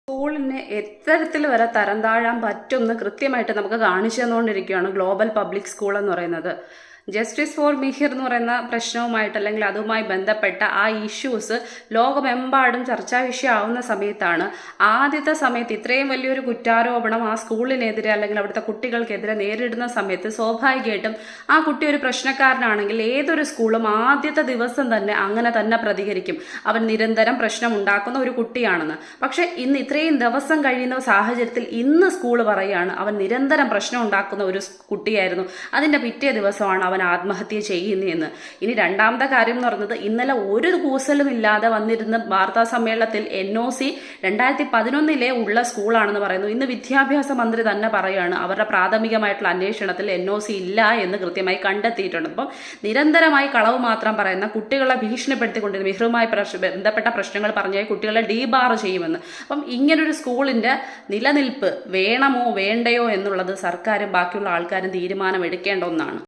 സ്കൂളിനെ എത്തരത്തിൽ വരെ തരം താഴാൻ പറ്റുമെന്ന് കൃത്യമായിട്ട് നമുക്ക് കാണിച്ചു തന്നുകൊണ്ടിരിക്കുകയാണ് ഗ്ലോബൽ പബ്ലിക് സ്കൂൾ എന്ന് പറയുന്നത്. ജസ്റ്റിസ് ഫോർ മിഹിർ എന്ന് പറയുന്ന പ്രശ്നവുമായിട്ട് അല്ലെങ്കിൽ അതുമായി ബന്ധപ്പെട്ട ആ ഇഷ്യൂസ് ലോകമെമ്പാടും ചർച്ചാ വിഷയമാവുന്ന സമയത്താണ് ആദ്യത്തെ സമയത്ത് ഇത്രയും വലിയൊരു കുറ്റാരോപണം ആ സ്കൂളിനെതിരെ അല്ലെങ്കിൽ അവിടുത്തെ കുട്ടികൾക്കെതിരെ നേരിടുന്ന സമയത്ത് സ്വാഭാവികമായിട്ടും ആ കുട്ടി ഒരു പ്രശ്നക്കാരനാണെങ്കിൽ ഏതൊരു സ്കൂളും ആദ്യത്തെ ദിവസം തന്നെ അങ്ങനെ തന്നെ പ്രതികരിക്കും. അവൻ നിരന്തരം പ്രശ്നം ഉണ്ടാക്കുന്ന ഒരു കുട്ടിയാണെന്ന്. പക്ഷെ ഇന്ന് ഇത്രയും ദിവസം കഴിയുന്ന സാഹചര്യത്തിൽ ഇന്ന് സ്കൂൾ പറയുകയാണ് അവൻ നിരന്തരം പ്രശ്നം ഉണ്ടാക്കുന്ന ഒരു കുട്ടിയായിരുന്നു, അതിൻ്റെ പിറ്റേ ദിവസമാണ് അവൻ ആത്മഹത്യ ചെയ്യുന്നതെന്ന്. ഇനി രണ്ടാമത്തെ കാര്യം എന്ന് പറയുന്നത്, ഇന്നലെ ഒരു കൂസലും ഇല്ലാതെ വന്നിരുന്ന വാർത്താ സമ്മേളനത്തിൽ NOC 2011 ഉള്ള സ്കൂളാണെന്ന് പറയുന്നു. ഇന്ന് വിദ്യാഭ്യാസ മന്ത്രി തന്നെ പറയുകയാണ് അവരുടെ പ്രാഥമികമായിട്ടുള്ള അന്വേഷണത്തിൽ NOC ഇല്ല എന്ന് കൃത്യമായി കണ്ടെത്തിയിട്ടുണ്ട്. അപ്പം നിരന്തരമായി കളവ് മാത്രം പറയുന്ന കുട്ടികളെ ഭീഷണിപ്പെടുത്തിക്കൊണ്ടിരുന്ന മിഹറുമായി ബന്ധപ്പെട്ട പ്രശ്നങ്ങൾ പറഞ്ഞാൽ കുട്ടികളെ ഡീബാർ ചെയ്യുമെന്ന്. അപ്പം ഇങ്ങനൊരു സ്കൂളിൻ്റെ നിലനിൽപ്പ് വേണമോ വേണ്ടയോ എന്നുള്ളത് സർക്കാരും ബാക്കിയുള്ള ആൾക്കാരും തീരുമാനം എടുക്കേണ്ട ഒന്നാണ്.